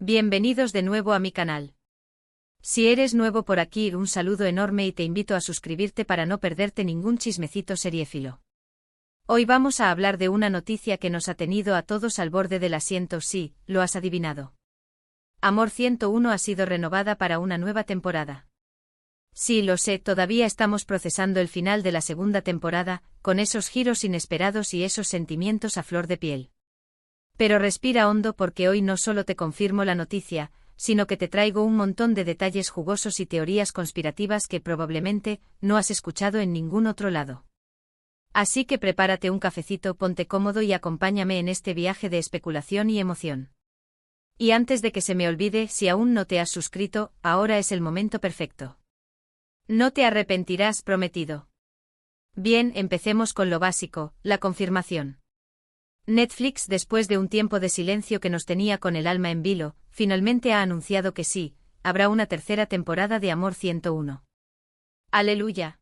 Bienvenidos de nuevo a mi canal. Si eres nuevo por aquí, un saludo enorme y te invito a suscribirte para no perderte ningún chismecito seriéfilo. Hoy vamos a hablar de una noticia que nos ha tenido a todos al borde del asiento. Sí, lo has adivinado. Amor 101 ha sido renovada para una nueva temporada. Sí, lo sé, todavía estamos procesando el final de la segunda temporada, con esos giros inesperados y esos sentimientos a flor de piel. Pero respira hondo porque hoy no solo te confirmo la noticia, sino que te traigo un montón de detalles jugosos y teorías conspirativas que probablemente no has escuchado en ningún otro lado. Así que prepárate un cafecito, ponte cómodo y acompáñame en este viaje de especulación y emoción. Y antes de que se me olvide, si aún no te has suscrito, ahora es el momento perfecto. No te arrepentirás, prometido. Bien, empecemos con lo básico, la confirmación. Netflix, después de un tiempo de silencio que nos tenía con el alma en vilo, finalmente ha anunciado que sí, habrá una tercera temporada de Amor 101. ¡Aleluya!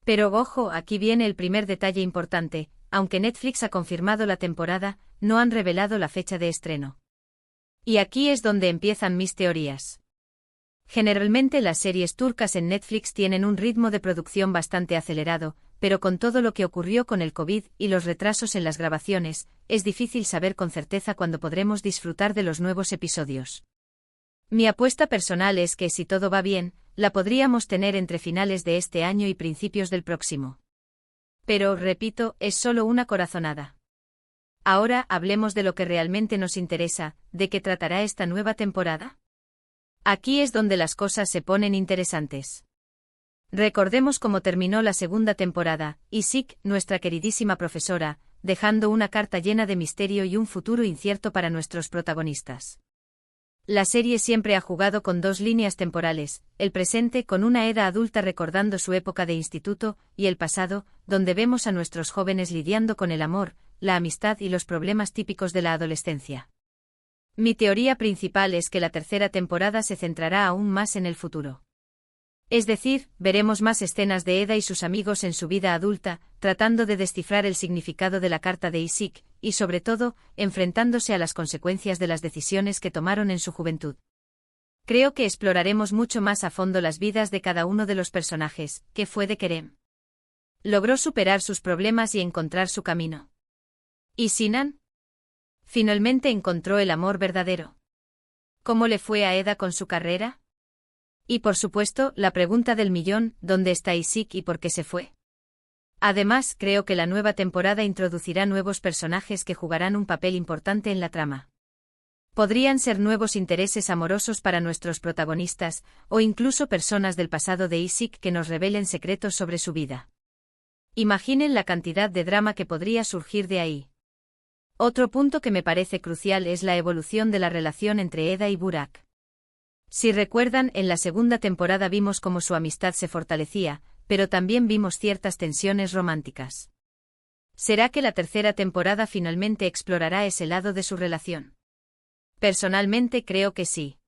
Pero ojo, aquí viene el primer detalle importante: aunque Netflix ha confirmado la temporada, no han revelado la fecha de estreno. Y aquí es donde empiezan mis teorías. Generalmente las series turcas en Netflix tienen un ritmo de producción bastante acelerado, pero con todo lo que ocurrió con el COVID y los retrasos en las grabaciones, es difícil saber con certeza cuándo podremos disfrutar de los nuevos episodios. Mi apuesta personal es que, si todo va bien, la podríamos tener entre finales de este año y principios del próximo. Pero, repito, es solo una corazonada. Ahora hablemos de lo que realmente nos interesa: ¿de qué tratará esta nueva temporada? Aquí es donde las cosas se ponen interesantes. Recordemos cómo terminó la segunda temporada, Isik, nuestra queridísima profesora, dejando una carta llena de misterio y un futuro incierto para nuestros protagonistas. La serie siempre ha jugado con dos líneas temporales: el presente, con una Eda adulta recordando su época de instituto, y el pasado, donde vemos a nuestros jóvenes lidiando con el amor, la amistad y los problemas típicos de la adolescencia. Mi teoría principal es que la tercera temporada se centrará aún más en el futuro. Es decir, veremos más escenas de Eda y sus amigos en su vida adulta, tratando de descifrar el significado de la carta de Isik, y sobre todo, enfrentándose a las consecuencias de las decisiones que tomaron en su juventud. Creo que exploraremos mucho más a fondo las vidas de cada uno de los personajes. ¿Qué fue de Kerem? ¿Logró superar sus problemas y encontrar su camino? ¿Y Sinan? ¿Finalmente encontró el amor verdadero? ¿Cómo le fue a Eda con su carrera? Y por supuesto, la pregunta del millón: ¿dónde está Isik y por qué se fue? Además, creo que la nueva temporada introducirá nuevos personajes que jugarán un papel importante en la trama. Podrían ser nuevos intereses amorosos para nuestros protagonistas, o incluso personas del pasado de Isik que nos revelen secretos sobre su vida. Imaginen la cantidad de drama que podría surgir de ahí. Otro punto que me parece crucial es la evolución de la relación entre Eda y Burak. Si recuerdan, en la segunda temporada vimos cómo su amistad se fortalecía, pero también vimos ciertas tensiones románticas. ¿Será que la tercera temporada finalmente explorará ese lado de su relación? Personalmente creo que sí.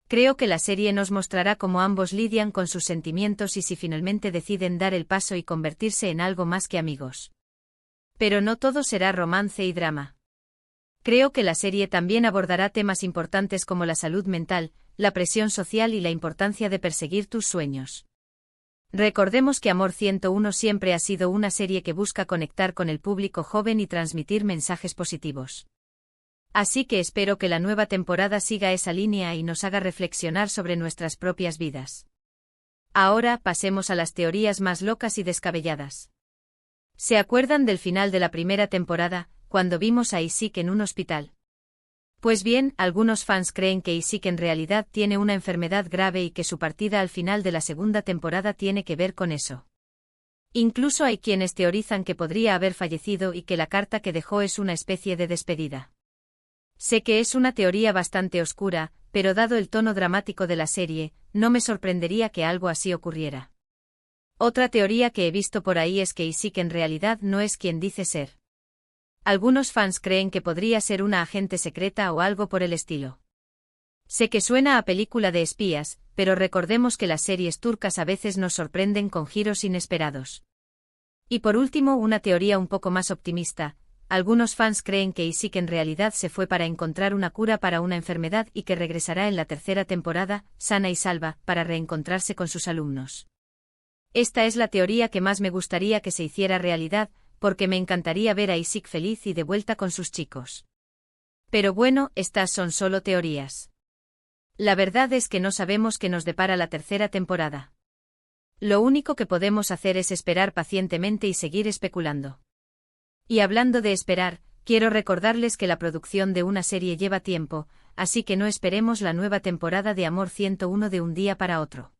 Creo que la serie nos mostrará cómo ambos lidian con sus sentimientos y si finalmente deciden dar el paso y convertirse en algo más que amigos. Pero no todo será romance y drama. Creo que la serie también abordará temas importantes como la salud mental, la presión social y la importancia de perseguir tus sueños. Recordemos que Amor 101 siempre ha sido una serie que busca conectar con el público joven y transmitir mensajes positivos. Así que espero que la nueva temporada siga esa línea y nos haga reflexionar sobre nuestras propias vidas. Ahora pasemos a las teorías más locas y descabelladas. ¿Se acuerdan del final de la primera temporada, cuando vimos a Isik en un hospital? Pues bien, algunos fans creen que Isik en realidad tiene una enfermedad grave y que su partida al final de la segunda temporada tiene que ver con eso. Incluso hay quienes teorizan que podría haber fallecido y que la carta que dejó es una especie de despedida. Sé que es una teoría bastante oscura, pero dado el tono dramático de la serie, no me sorprendería que algo así ocurriera. Otra teoría que he visto por ahí es que Isik en realidad no es quien dice ser. Algunos fans creen que podría ser una agente secreta o algo por el estilo. Sé que suena a película de espías, pero recordemos que las series turcas a veces nos sorprenden con giros inesperados. Y por último, una teoría un poco más optimista: algunos fans creen que Isaac en realidad se fue para encontrar una cura para una enfermedad y que regresará en la tercera temporada, sana y salva, para reencontrarse con sus alumnos. Esta es la teoría que más me gustaría que se hiciera realidad, porque me encantaría ver a Isaac feliz y de vuelta con sus chicos. Pero bueno, estas son solo teorías. La verdad es que no sabemos qué nos depara la tercera temporada. Lo único que podemos hacer es esperar pacientemente y seguir especulando. Y hablando de esperar, quiero recordarles que la producción de una serie lleva tiempo, así que no esperemos la nueva temporada de Amor 101 de un día para otro.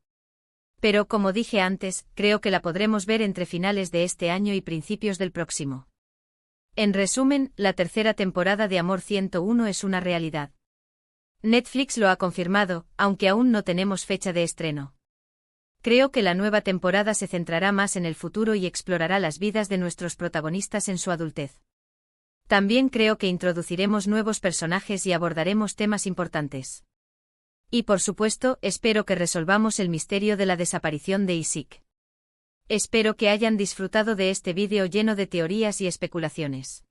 Pero como dije antes, creo que la podremos ver entre finales de este año y principios del próximo. En resumen, la tercera temporada de Amor 101 es una realidad. Netflix lo ha confirmado, aunque aún no tenemos fecha de estreno. Creo que la nueva temporada se centrará más en el futuro y explorará las vidas de nuestros protagonistas en su adultez. También creo que introduciremos nuevos personajes y abordaremos temas importantes. Y por supuesto, espero que resolvamos el misterio de la desaparición de Isaac. Espero que hayan disfrutado de este vídeo lleno de teorías y especulaciones.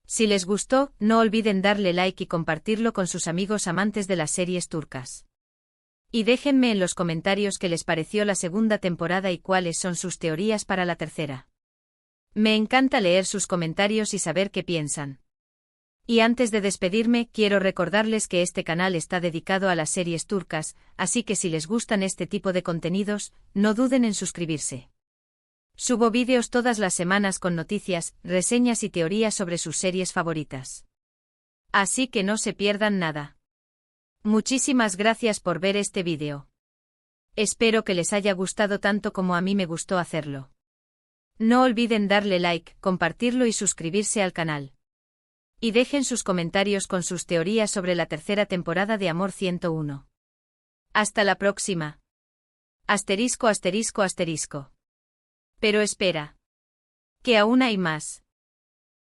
Si les gustó, no olviden darle like y compartirlo con sus amigos amantes de las series turcas. Y déjenme en los comentarios qué les pareció la segunda temporada y cuáles son sus teorías para la tercera. Me encanta leer sus comentarios y saber qué piensan. Y antes de despedirme, quiero recordarles que este canal está dedicado a las series turcas, así que si les gustan este tipo de contenidos, no duden en suscribirse. Subo vídeos todas las semanas con noticias, reseñas y teorías sobre sus series favoritas. Así que no se pierdan nada. Muchísimas gracias por ver este vídeo. Espero que les haya gustado tanto como a mí me gustó hacerlo. No olviden darle like, compartirlo y suscribirse al canal. Y dejen sus comentarios con sus teorías sobre la tercera temporada de Amor 101. Hasta la próxima. Asterisco asterisco asterisco. Pero espera. Que aún hay más.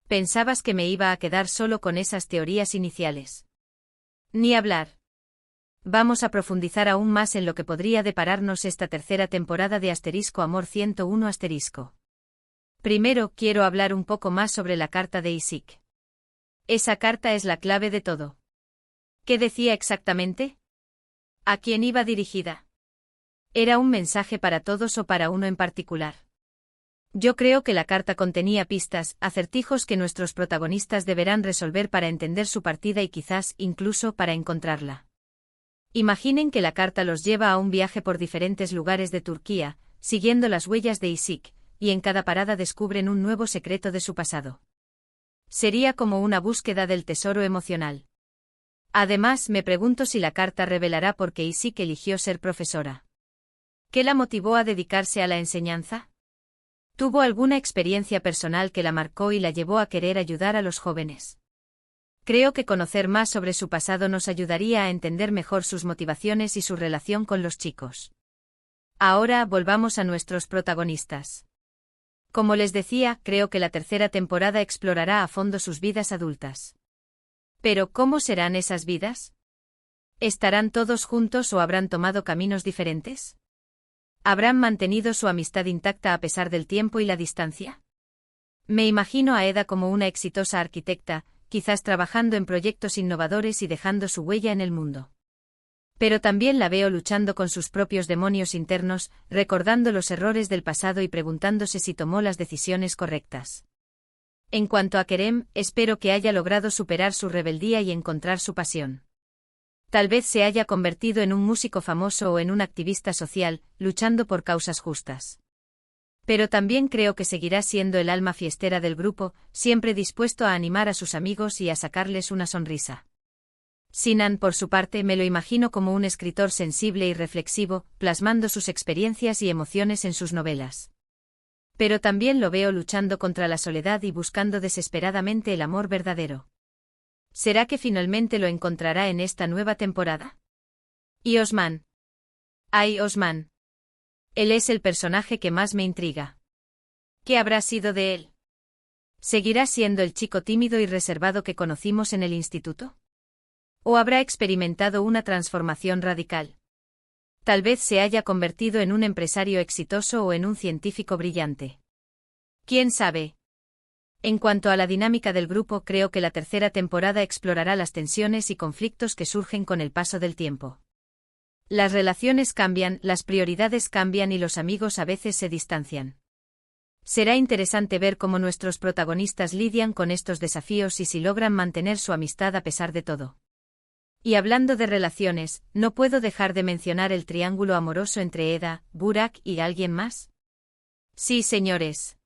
¿Pensabas que me iba a quedar solo con esas teorías iniciales? Ni hablar. Vamos a profundizar aún más en lo que podría depararnos esta tercera temporada de Asterisco Amor 101 asterisco. Primero, quiero hablar un poco más sobre la carta de Isaac. Esa carta es la clave de todo. ¿Qué decía exactamente? ¿A quién iba dirigida? ¿Era un mensaje para todos o para uno en particular? Yo creo que la carta contenía pistas, acertijos que nuestros protagonistas deberán resolver para entender su partida y quizás, incluso, para encontrarla. Imaginen que la carta los lleva a un viaje por diferentes lugares de Turquía, siguiendo las huellas de Isaac, y en cada parada descubren un nuevo secreto de su pasado. Sería como una búsqueda del tesoro emocional. Además, me pregunto si la carta revelará por qué Isaac eligió ser profesora. ¿Qué la motivó a dedicarse a la enseñanza? ¿Tuvo alguna experiencia personal que la marcó y la llevó a querer ayudar a los jóvenes? Creo que conocer más sobre su pasado nos ayudaría a entender mejor sus motivaciones y su relación con los chicos. Ahora volvamos a nuestros protagonistas. Como les decía, creo que la tercera temporada explorará a fondo sus vidas adultas. Pero ¿cómo serán esas vidas? ¿Estarán todos juntos o habrán tomado caminos diferentes? ¿Habrán mantenido su amistad intacta a pesar del tiempo y la distancia? Me imagino a Eda como una exitosa arquitecta, quizás trabajando en proyectos innovadores y dejando su huella en el mundo. Pero también la veo luchando con sus propios demonios internos, recordando los errores del pasado y preguntándose si tomó las decisiones correctas. En cuanto a Kerem, espero que haya logrado superar su rebeldía y encontrar su pasión. Tal vez se haya convertido en un músico famoso o en un activista social, luchando por causas justas. Pero también creo que seguirá siendo el alma fiestera del grupo, siempre dispuesto a animar a sus amigos y a sacarles una sonrisa. Sinan, por su parte, me lo imagino como un escritor sensible y reflexivo, plasmando sus experiencias y emociones en sus novelas. Pero también lo veo luchando contra la soledad y buscando desesperadamente el amor verdadero. ¿Será que finalmente lo encontrará en esta nueva temporada? ¿Y Osman? ¡Ay, Osman! Él es el personaje que más me intriga. ¿Qué habrá sido de él? ¿Seguirá siendo el chico tímido y reservado que conocimos en el instituto? ¿O habrá experimentado una transformación radical? Tal vez se haya convertido en un empresario exitoso o en un científico brillante. ¿Quién sabe? En cuanto a la dinámica del grupo, creo que la tercera temporada explorará las tensiones y conflictos que surgen con el paso del tiempo. Las relaciones cambian, las prioridades cambian y los amigos a veces se distancian. Será interesante ver cómo nuestros protagonistas lidian con estos desafíos y si logran mantener su amistad a pesar de todo. Y hablando de relaciones, no puedo dejar de mencionar el triángulo amoroso entre Eda, Burak y alguien más. Sí, señores.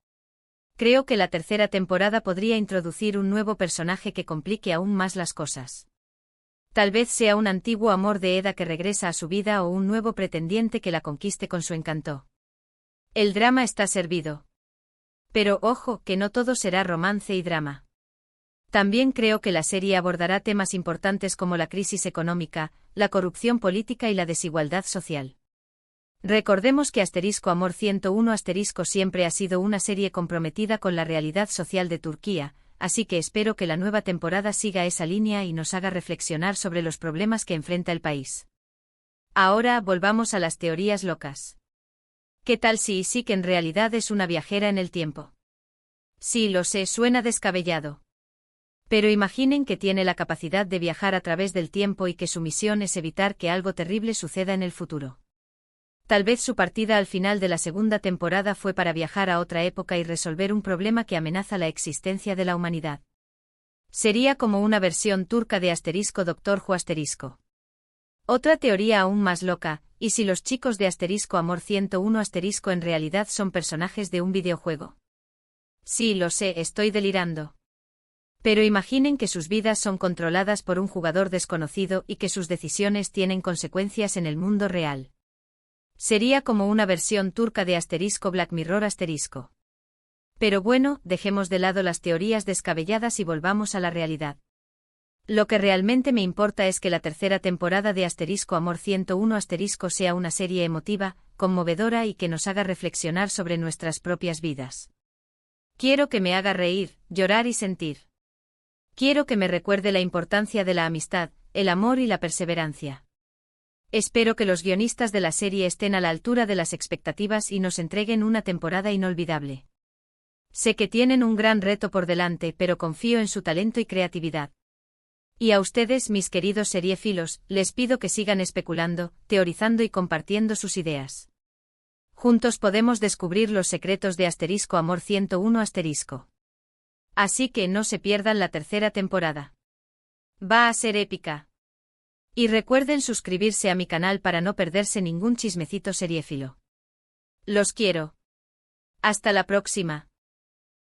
Creo que la tercera temporada podría introducir un nuevo personaje que complique aún más las cosas. Tal vez sea un antiguo amor de Eda que regresa a su vida o un nuevo pretendiente que la conquiste con su encanto. El drama está servido. Pero ojo, que no todo será romance y drama. También creo que la serie abordará temas importantes como la crisis económica, la corrupción política y la desigualdad social. Recordemos que Amor 101 siempre ha sido una serie comprometida con la realidad social de Turquía, así que espero que la nueva temporada siga esa línea y nos haga reflexionar sobre los problemas que enfrenta el país. Ahora volvamos a las teorías locas. ¿Qué tal si Isik en realidad es una viajera en el tiempo? Sí, lo sé, suena descabellado. Pero imaginen que tiene la capacidad de viajar a través del tiempo y que su misión es evitar que algo terrible suceda en el futuro. Tal vez su partida al final de la segunda temporada fue para viajar a otra época y resolver un problema que amenaza la existencia de la humanidad. Sería como una versión turca de Doctor Who. Otra teoría aún más loca, ¿y si los chicos de Amor 101 en realidad son personajes de un videojuego? Sí, lo sé, estoy delirando. Pero imaginen que sus vidas son controladas por un jugador desconocido y que sus decisiones tienen consecuencias en el mundo real. Sería como una versión turca de Black Mirror *. Pero bueno, dejemos de lado las teorías descabelladas y volvamos a la realidad. Lo que realmente me importa es que la tercera temporada de Amor 101 sea una serie emotiva, conmovedora y que nos haga reflexionar sobre nuestras propias vidas. Quiero que me haga reír, llorar y sentir. Quiero que me recuerde la importancia de la amistad, el amor y la perseverancia. Espero que los guionistas de la serie estén a la altura de las expectativas y nos entreguen una temporada inolvidable. Sé que tienen un gran reto por delante, pero confío en su talento y creatividad. Y a ustedes, mis queridos seriéfilos, les pido que sigan especulando, teorizando y compartiendo sus ideas. Juntos podemos descubrir los secretos de Amor 101 Así que no se pierdan la tercera temporada. Va a ser épica. Y recuerden suscribirse a mi canal para no perderse ningún chismecito seriéfilo. Los quiero. Hasta la próxima.